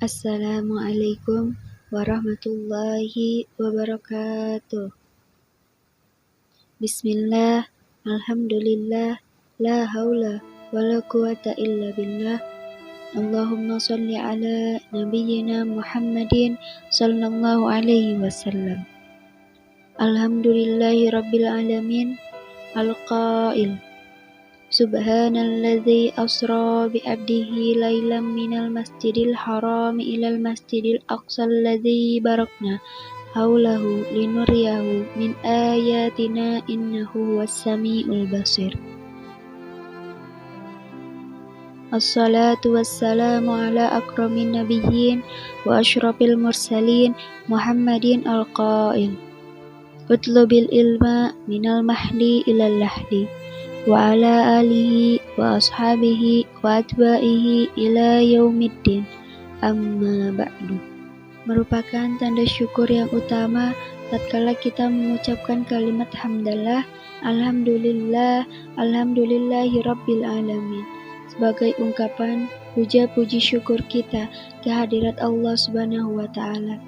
Assalamualaikum warahmatullahi wabarakatuh. Bismillah, alhamdulillah, la haula wala quwata illa billah. Allahumma salli ala nabiyyina Muhammadin sallallahu alaihi wasallam. Alhamdulillahi rabbil alamin. Al-qail Subhanalladzi asra bi'abdihi laylan minal masjidil haram ilal masjidil aqsal ladzi barakna haulahu linuriyahu min ayatina innahu was-sami'ul basir. Assalatu wassalamu ala akramin nabiyyin wa asyrafil mursalin Muhammadin al-qail utlubil ilma minal mahdi ilal lahdi wa ala alihi wa ashabihi wa atba'ihi ila yaumiddin, amma ba'du. Merupakan tanda syukur yang utama tatkala kita mengucapkan kalimat hamdalah, alhamdulillah, alhamdulillahi rabbil alamin, sebagai ungkapan puja-puji syukur kita kehadirat Allah Subhanahu wa Ta'ala,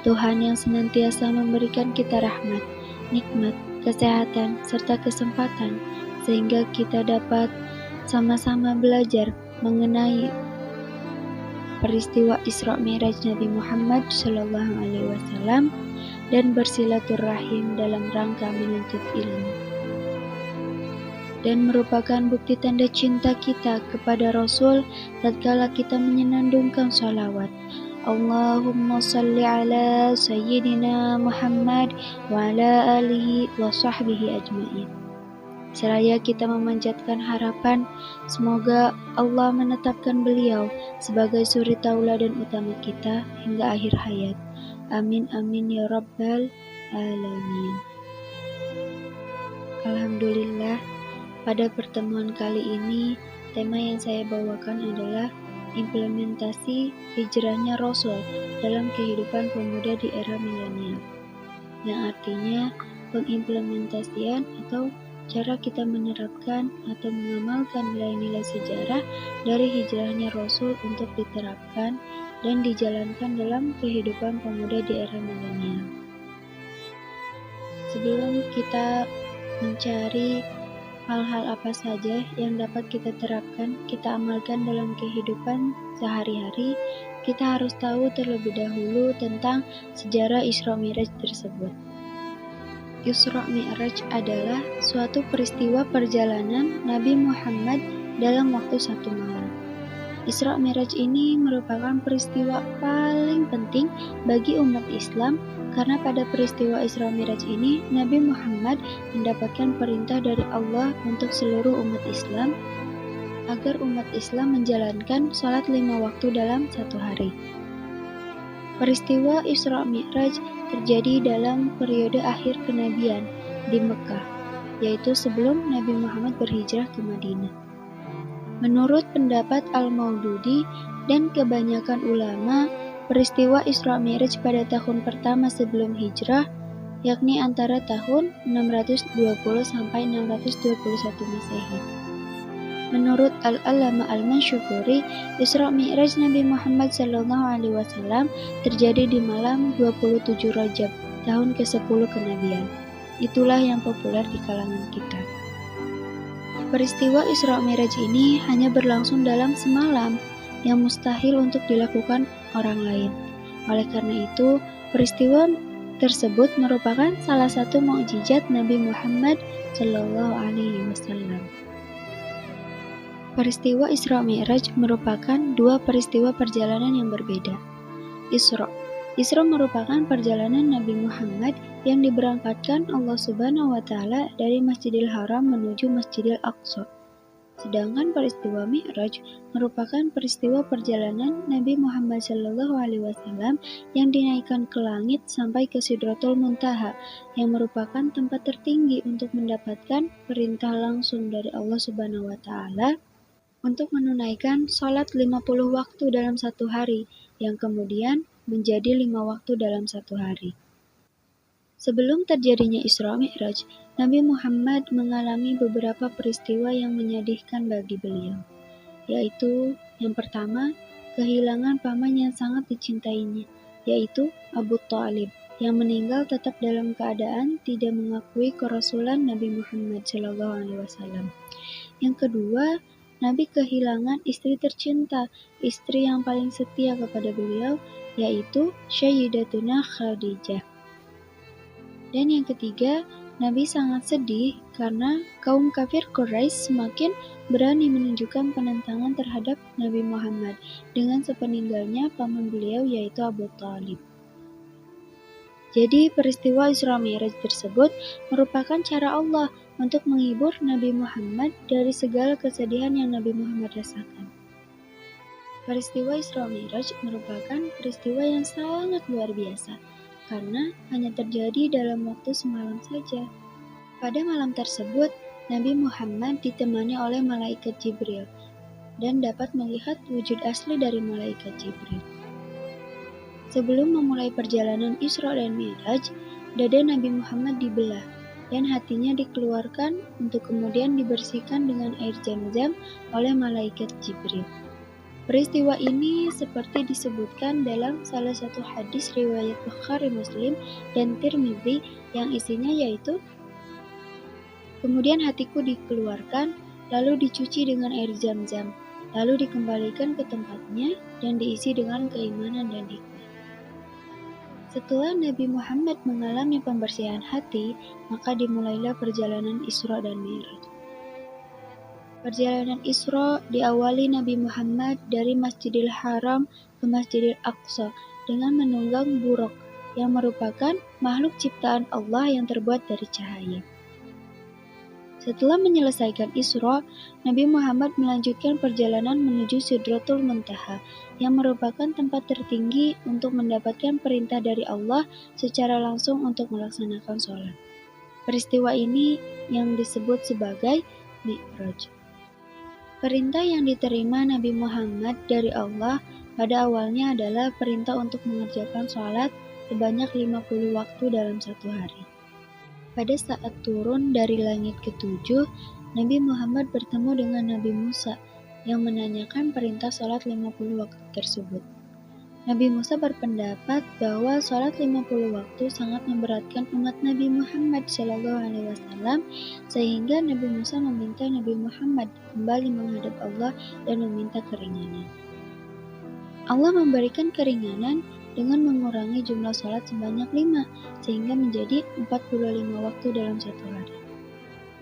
Tuhan yang senantiasa memberikan kita rahmat, nikmat, kesehatan, serta kesempatan sehingga kita dapat sama-sama belajar mengenai peristiwa Isra Mi'raj Nabi Muhammad Shallallahu Alaihi Wasallam dan bersilaturahim dalam rangka menuntut ilmu, dan merupakan bukti tanda cinta kita kepada Rasul tatkala kita menyenandungkan sholawat Allahumma salli ala Sayyidina Muhammad wa ala alihi wa sahbihi ajma'in. Seraya kita memanjatkan harapan semoga Allah menetapkan beliau sebagai suri tauladan utama kita hingga akhir hayat. Amin amin ya rabbal alamin. Alhamdulillah, pada pertemuan kali ini tema yang saya bawakan adalah implementasi hijrahnya Rasul dalam kehidupan pemuda di era milenial, yang artinya pengimplementasian atau cara kita menerapkan atau mengamalkan nilai-nilai sejarah dari hijrahnya Rasul untuk diterapkan dan dijalankan dalam kehidupan pemuda di era milenial. Sebelum kita mencari hal-hal apa saja yang dapat kita terapkan, kita amalkan dalam kehidupan sehari-hari, kita harus tahu terlebih dahulu tentang sejarah Isra Mi'raj tersebut. Isra Mi'raj adalah suatu peristiwa perjalanan Nabi Muhammad dalam waktu satu malam. Isra Mi'raj ini merupakan peristiwa paling penting bagi umat Islam karena pada peristiwa Isra Mi'raj ini Nabi Muhammad mendapatkan perintah dari Allah untuk seluruh umat Islam agar umat Islam menjalankan sholat 5 waktu dalam satu hari. Peristiwa Isra Mi'raj terjadi dalam periode akhir kenabian di Mekah, yaitu sebelum Nabi Muhammad berhijrah ke Madinah. Menurut pendapat Al-Maududi dan kebanyakan ulama, peristiwa Isra Mi'raj pada tahun pertama sebelum hijrah, yakni antara tahun 620 sampai 621 Masehi. Menurut Al-Allamah Al-Mansyukuri, Isra Mi'raj Nabi Muhammad SAW terjadi di malam 27 Rajab, tahun ke-10 kenabian. Itulah yang populer di kalangan kita. Peristiwa Isra Mi'raj ini hanya berlangsung dalam semalam, yang mustahil untuk dilakukan orang lain. Oleh karena itu, peristiwa tersebut merupakan salah satu mukjizat Nabi Muhammad SAW. Peristiwa Isra Mi'raj merupakan dua peristiwa perjalanan yang berbeda. Isra merupakan perjalanan Nabi Muhammad yang diberangkatkan Allah Subhanahu wa Ta'ala dari Masjidil Haram menuju Masjidil Aqsa. Sedangkan peristiwa Mi'raj merupakan peristiwa perjalanan Nabi Muhammad SAW yang dinaikkan ke langit sampai ke Sidratul Muntaha, yang merupakan tempat tertinggi untuk mendapatkan perintah langsung dari Allah Subhanahu wa Ta'ala untuk menunaikan sholat 50 waktu dalam satu hari, yang kemudian menjadi 5 waktu dalam satu hari. Sebelum terjadinya Isra Mi'raj, Nabi Muhammad mengalami beberapa peristiwa yang menyedihkan bagi beliau, yaitu yang pertama, kehilangan paman yang sangat dicintainya, yaitu Abu Thalib, yang meninggal tetap dalam keadaan tidak mengakui kerasulan Nabi Muhammad SAW. Yang kedua, Nabi kehilangan istri tercinta, istri yang paling setia kepada beliau, yaitu Sayyidatuna Khadijah. Dan yang ketiga, Nabi sangat sedih karena kaum kafir Quraisy semakin berani menunjukkan penentangan terhadap Nabi Muhammad dengan sepeninggalnya paman beliau yaitu Abu Thalib. Jadi peristiwa Isra Mi'raj tersebut merupakan cara Allah untuk menghibur Nabi Muhammad dari segala kesedihan yang Nabi Muhammad rasakan. Peristiwa Isra Mi'raj merupakan peristiwa yang sangat luar biasa karena hanya terjadi dalam waktu semalam saja. Pada malam tersebut, Nabi Muhammad ditemani oleh malaikat Jibril dan dapat melihat wujud asli dari malaikat Jibril. Sebelum memulai perjalanan Isra dan Mi'raj, dada Nabi Muhammad dibelah dan hatinya dikeluarkan untuk kemudian dibersihkan dengan air Zam-Zam oleh malaikat Jibril. Peristiwa ini seperti disebutkan dalam salah satu hadis riwayat Bukhari Muslim dan Tirmidzi yang isinya yaitu, kemudian hatiku dikeluarkan, lalu dicuci dengan air Zam-Zam, lalu dikembalikan ke tempatnya dan diisi dengan keimanan dan hikmah. Setelah Nabi Muhammad mengalami pembersihan hati, maka dimulailah perjalanan Isra dan Mi'raj. Perjalanan Isra diawali Nabi Muhammad dari Masjidil Haram ke Masjidil Aqsa dengan menunggang buraq yang merupakan makhluk ciptaan Allah yang terbuat dari cahaya. Setelah menyelesaikan Isra, Nabi Muhammad melanjutkan perjalanan menuju Sidratul Muntaha, yang merupakan tempat tertinggi untuk mendapatkan perintah dari Allah secara langsung untuk melaksanakan sholat. Peristiwa ini yang disebut sebagai Mi'raj. Perintah yang diterima Nabi Muhammad dari Allah pada awalnya adalah perintah untuk mengerjakan sholat sebanyak 50 waktu dalam satu hari. Pada saat turun dari langit ketujuh, Nabi Muhammad bertemu dengan Nabi Musa yang menanyakan perintah sholat 50 waktu tersebut. Nabi Musa berpendapat bahwa sholat 50 waktu sangat memberatkan umat Nabi Muhammad SAW, sehingga Nabi Musa meminta Nabi Muhammad kembali menghadap Allah dan meminta keringanan. Allah memberikan keringanan dengan mengurangi jumlah sholat sebanyak 5, sehingga menjadi 45 waktu dalam satu hari.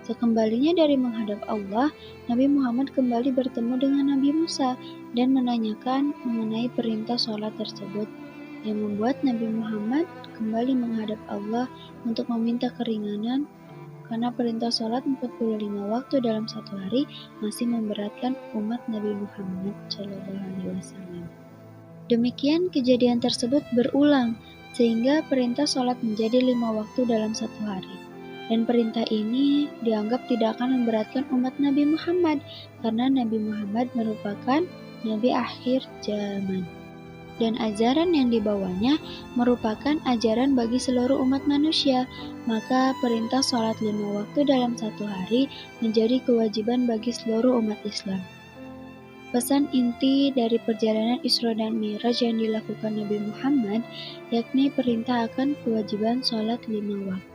Sekembalinya dari menghadap Allah, Nabi Muhammad kembali bertemu dengan Nabi Musa dan menanyakan mengenai perintah sholat tersebut, yang membuat Nabi Muhammad kembali menghadap Allah untuk meminta keringanan karena perintah sholat 45 waktu dalam satu hari masih memberatkan umat Nabi Muhammad SAW. Demikian kejadian tersebut berulang, sehingga perintah sholat menjadi 5 waktu dalam satu hari. Dan perintah ini dianggap tidak akan memberatkan umat Nabi Muhammad, karena Nabi Muhammad merupakan Nabi akhir zaman. Dan ajaran yang dibawanya merupakan ajaran bagi seluruh umat manusia, maka perintah sholat 5 waktu dalam satu hari menjadi kewajiban bagi seluruh umat Islam. Pesan inti dari perjalanan Isra dan Mi'raj yang dilakukan Nabi Muhammad yakni perintah akan kewajiban sholat 5 waktu.